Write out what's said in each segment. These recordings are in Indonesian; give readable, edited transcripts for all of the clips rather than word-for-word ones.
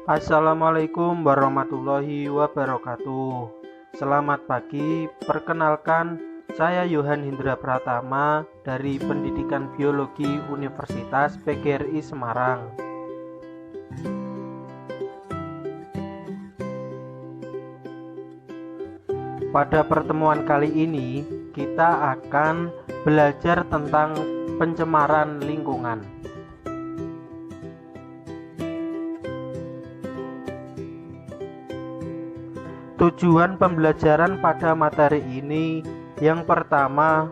Assalamualaikum warahmatullahi wabarakatuh. Selamat pagi, perkenalkan saya Yohan Hindra Pratama dari Pendidikan Biologi Universitas PGRI Semarang. Pada pertemuan kali ini kita akan belajar tentang pencemaran lingkungan. Tujuan pembelajaran pada materi ini yang pertama,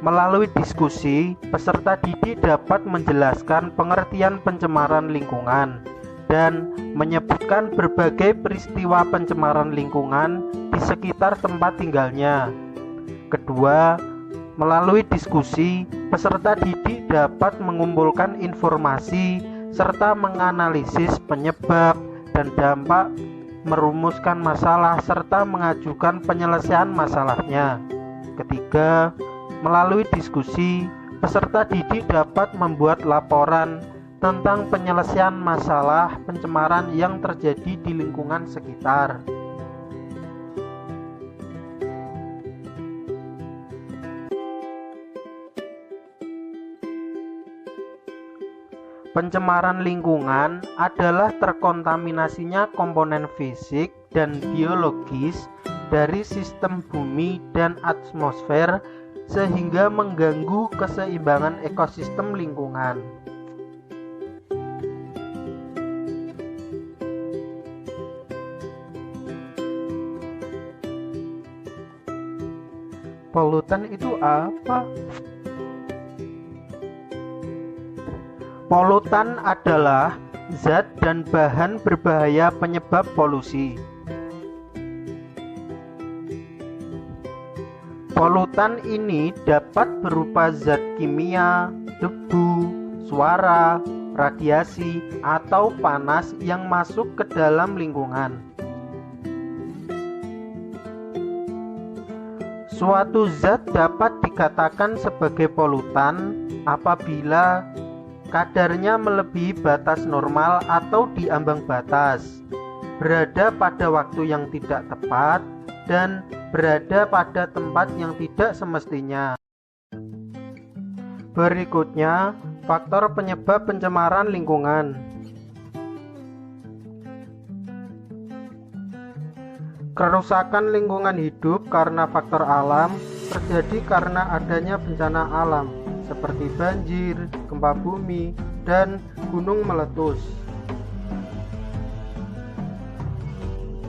melalui diskusi, peserta didik dapat menjelaskan pengertian pencemaran lingkungan dan menyebutkan berbagai peristiwa pencemaran lingkungan di sekitar tempat tinggalnya. Kedua, melalui diskusi, peserta didik dapat mengumpulkan informasi serta menganalisis penyebab dan dampak, merumuskan masalah serta mengajukan penyelesaian masalahnya. Ketiga, melalui diskusi, peserta didik dapat membuat laporan tentang penyelesaian masalah pencemaran yang terjadi di lingkungan sekitar. Pencemaran lingkungan adalah terkontaminasinya komponen fisik dan biologis dari sistem bumi dan atmosfer sehingga mengganggu keseimbangan ekosistem lingkungan. Polutan itu apa? Polutan adalah zat dan bahan berbahaya penyebab polusi. Polutan ini dapat berupa zat kimia, debu, suara, radiasi, atau panas yang masuk ke dalam lingkungan. Suatu zat dapat dikatakan sebagai polutan apabila kadarnya melebihi batas normal atau di ambang batas, berada pada waktu yang tidak tepat, dan berada pada tempat yang tidak semestinya. Berikutnya, faktor penyebab pencemaran lingkungan. Kerusakan lingkungan hidup karena faktor alam terjadi karena adanya bencana alam seperti banjir, gempa bumi, dan gunung meletus.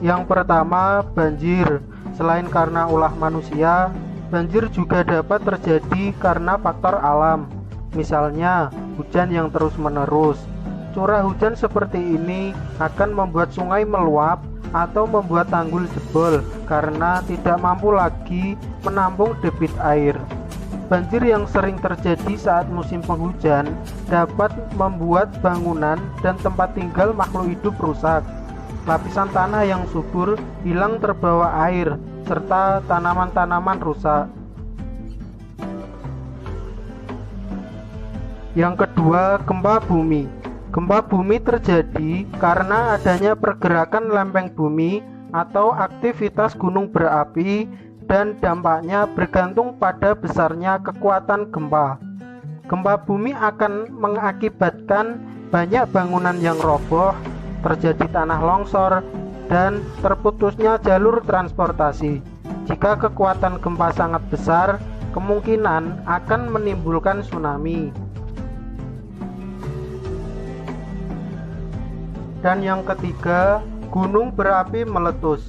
Yang pertama, banjir. Selain karena ulah manusia, banjir juga dapat terjadi karena faktor alam. Misalnya, hujan yang terus-menerus. Curah hujan seperti ini akan membuat sungai meluap atau membuat tanggul jebol karena tidak mampu lagi menampung debit air. Banjir yang sering terjadi saat musim penghujan dapat membuat bangunan dan tempat tinggal makhluk hidup rusak. Lapisan tanah yang subur hilang terbawa air, serta tanaman-tanaman rusak. Yang kedua, gempa bumi. Gempa bumi terjadi karena adanya pergerakan lempeng bumi atau aktivitas gunung berapi, dan dampaknya bergantung pada besarnya kekuatan gempa. Gempa bumi akan mengakibatkan banyak bangunan yang roboh, terjadi tanah longsor, dan terputusnya jalur transportasi. Jika kekuatan gempa sangat besar, kemungkinan akan menimbulkan tsunami. Dan yang ketiga, gunung berapi meletus.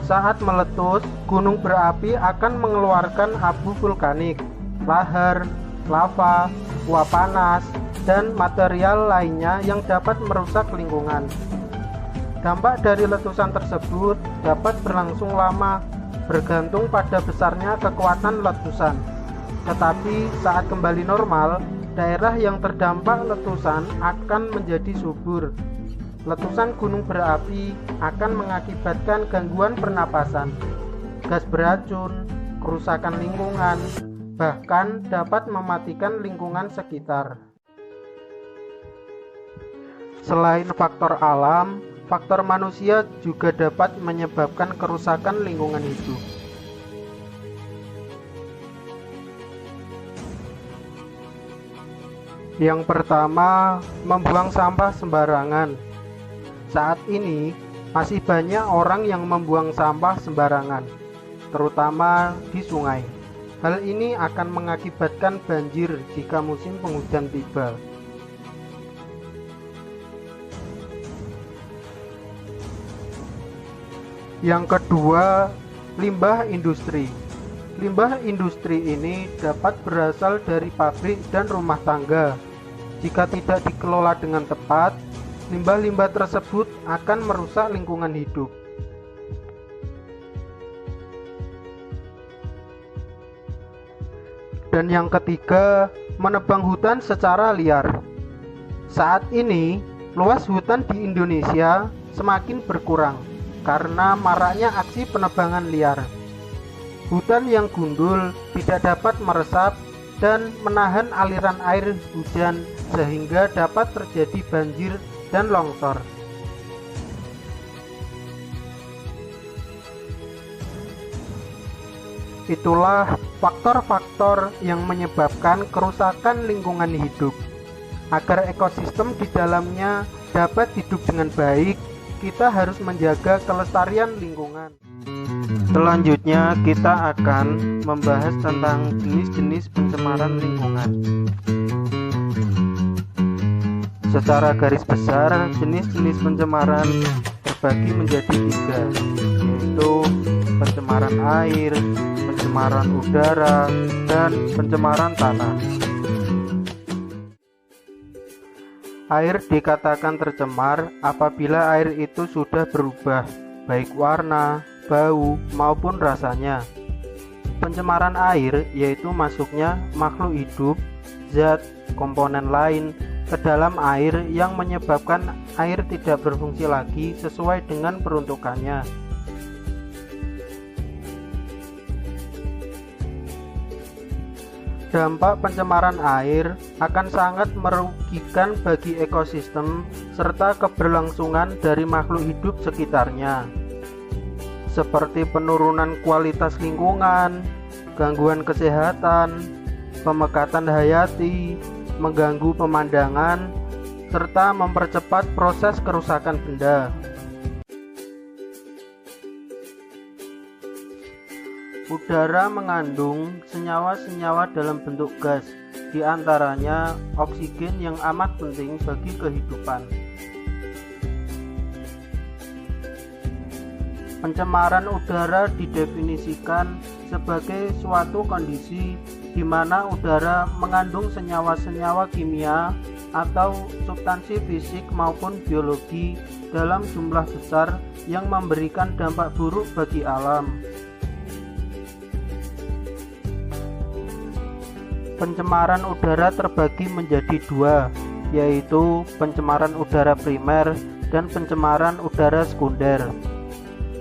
Saat meletus, gunung berapi akan mengeluarkan abu vulkanik, lahar, lava, uap panas, dan material lainnya yang dapat merusak lingkungan. Dampak dari letusan tersebut dapat berlangsung lama, bergantung pada besarnya kekuatan letusan. Tetapi saat kembali normal, daerah yang terdampak letusan akan menjadi subur. Letusan gunung berapi akan mengakibatkan gangguan pernapasan, gas beracun, kerusakan lingkungan, bahkan dapat mematikan lingkungan sekitar. Selain faktor alam, faktor manusia juga dapat menyebabkan kerusakan lingkungan hidup. Yang pertama, membuang sampah sembarangan. Saat ini, masih banyak orang yang membuang sampah sembarangan, terutama di sungai. Hal ini akan mengakibatkan banjir jika musim penghujan tiba. Yang kedua, limbah industri. Limbah industri ini dapat berasal dari pabrik dan rumah tangga. Jika tidak dikelola dengan tepat, limbah-limbah tersebut akan merusak lingkungan hidup. Dan yang ketiga, menebang hutan secara liar. Saat ini, luas hutan di Indonesia semakin berkurang karena maraknya aksi penebangan liar. Hutan yang gundul tidak dapat meresap dan menahan aliran air hujan sehingga dapat terjadi banjir dan longsor. Itulah faktor-faktor yang menyebabkan kerusakan lingkungan hidup. Agar ekosistem di dalamnya dapat hidup dengan baik, kita harus menjaga kelestarian lingkungan. Selanjutnya kita akan membahas tentang jenis-jenis pencemaran lingkungan. Secara garis besar, jenis-jenis pencemaran terbagi menjadi 3, yaitu pencemaran air, pencemaran udara, dan pencemaran tanah. Air dikatakan tercemar apabila air itu sudah berubah, baik warna, bau, maupun rasanya. Pencemaran air yaitu masuknya makhluk hidup, zat, komponen lain ke dalam air yang menyebabkan air tidak berfungsi lagi sesuai dengan peruntukannya. Dampak pencemaran air akan sangat merugikan bagi ekosistem serta keberlangsungan dari makhluk hidup sekitarnya, seperti penurunan kualitas lingkungan, gangguan kesehatan, pemekatan hayati, mengganggu pemandangan, serta mempercepat proses kerusakan benda. Udara mengandung senyawa-senyawa dalam bentuk gas, di antaranya oksigen yang amat penting bagi kehidupan. Pencemaran udara didefinisikan sebagai suatu kondisi di mana udara mengandung senyawa-senyawa kimia atau substansi fisik maupun biologi dalam jumlah besar yang memberikan dampak buruk bagi alam. Pencemaran udara terbagi menjadi 2, yaitu pencemaran udara primer dan pencemaran udara sekunder.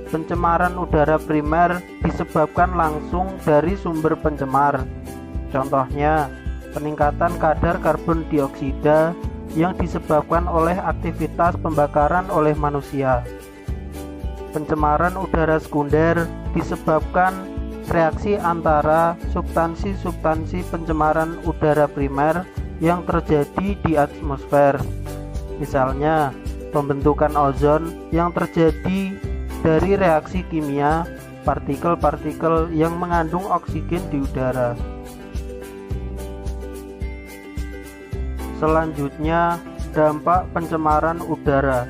Pencemaran udara primer disebabkan langsung dari sumber pencemar. Contohnya, peningkatan kadar karbon dioksida yang disebabkan oleh aktivitas pembakaran oleh manusia. Pencemaran udara sekunder disebabkan reaksi antara substansi-substansi pencemaran udara primer yang terjadi di atmosfer. Misalnya, pembentukan ozon yang terjadi dari reaksi kimia partikel-partikel yang mengandung oksigen di udara. Selanjutnya, dampak pencemaran udara.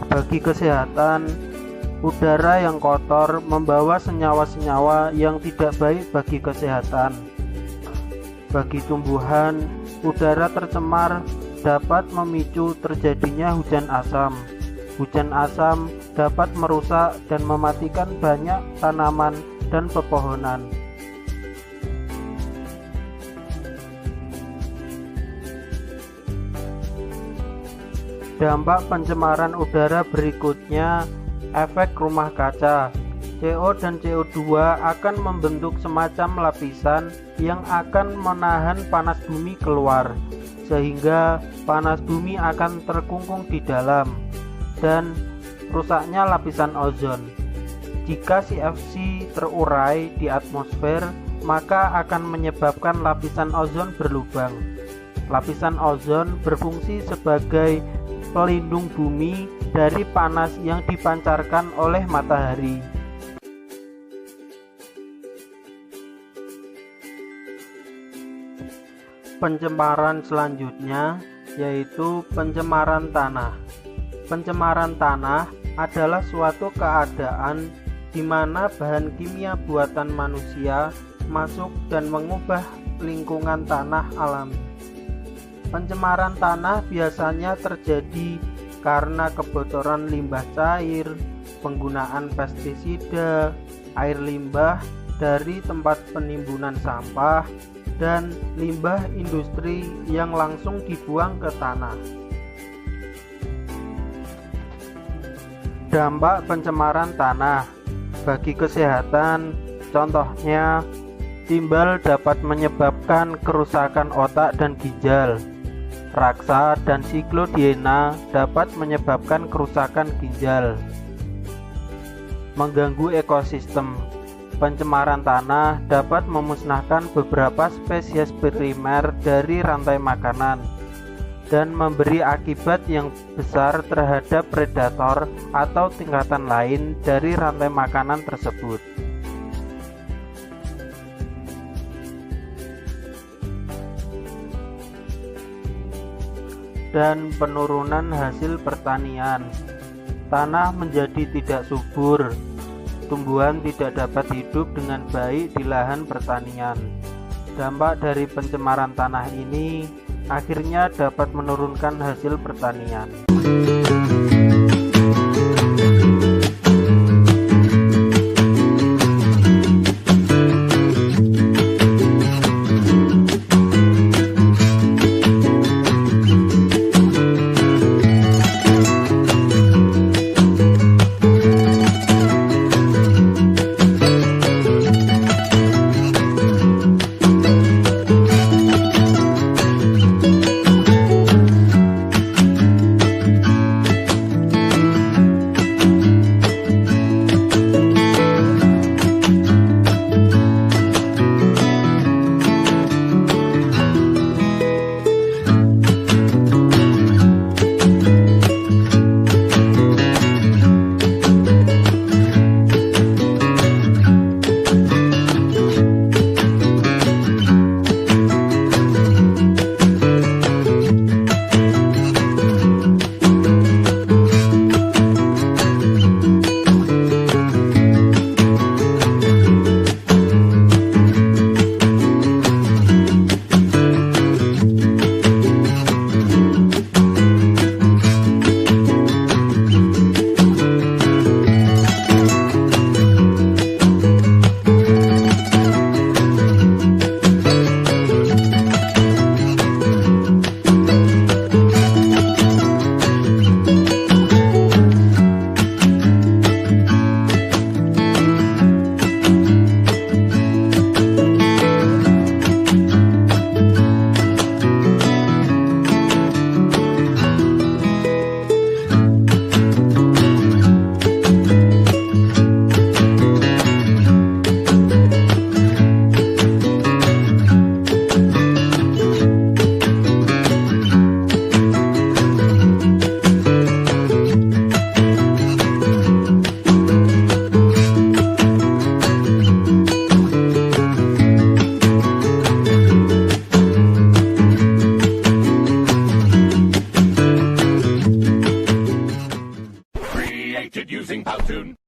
Bagi kesehatan, udara yang kotor membawa senyawa-senyawa yang tidak baik bagi kesehatan. Bagi tumbuhan, udara tercemar dapat memicu terjadinya hujan asam. Hujan asam dapat merusak dan mematikan banyak tanaman dan pepohonan. Dampak pencemaran udara berikutnya, efek rumah kaca. CO dan CO2 akan membentuk semacam lapisan yang akan menahan panas bumi keluar, sehingga panas bumi akan terkungkung di dalam dan rusaknya lapisan ozon. Jika CFC terurai di atmosfer, maka akan menyebabkan lapisan ozon berlubang. Lapisan ozon berfungsi sebagai pelindung bumi dari panas yang dipancarkan oleh matahari. Pencemaran selanjutnya yaitu pencemaran tanah. Pencemaran tanah adalah suatu keadaan di mana bahan kimia buatan manusia masuk dan mengubah lingkungan tanah alami. Pencemaran tanah biasanya terjadi karena kebocoran limbah cair, penggunaan pestisida, air limbah dari tempat penimbunan sampah, dan limbah industri yang langsung dibuang ke tanah. Dampak pencemaran tanah bagi kesehatan, contohnya timbal dapat menyebabkan kerusakan otak dan ginjal. Raksa dan siklodiena dapat menyebabkan kerusakan ginjal. Mengganggu ekosistem. Pencemaran tanah dapat memusnahkan beberapa spesies primer dari rantai makanan dan memberi akibat yang besar terhadap predator atau tingkatan lain dari rantai makanan tersebut. Dan penurunan hasil pertanian. Tanah menjadi tidak subur. Tumbuhan tidak dapat hidup dengan baik di lahan pertanian. Dampak dari pencemaran tanah ini akhirnya dapat menurunkan hasil pertanian. Using Powtoon.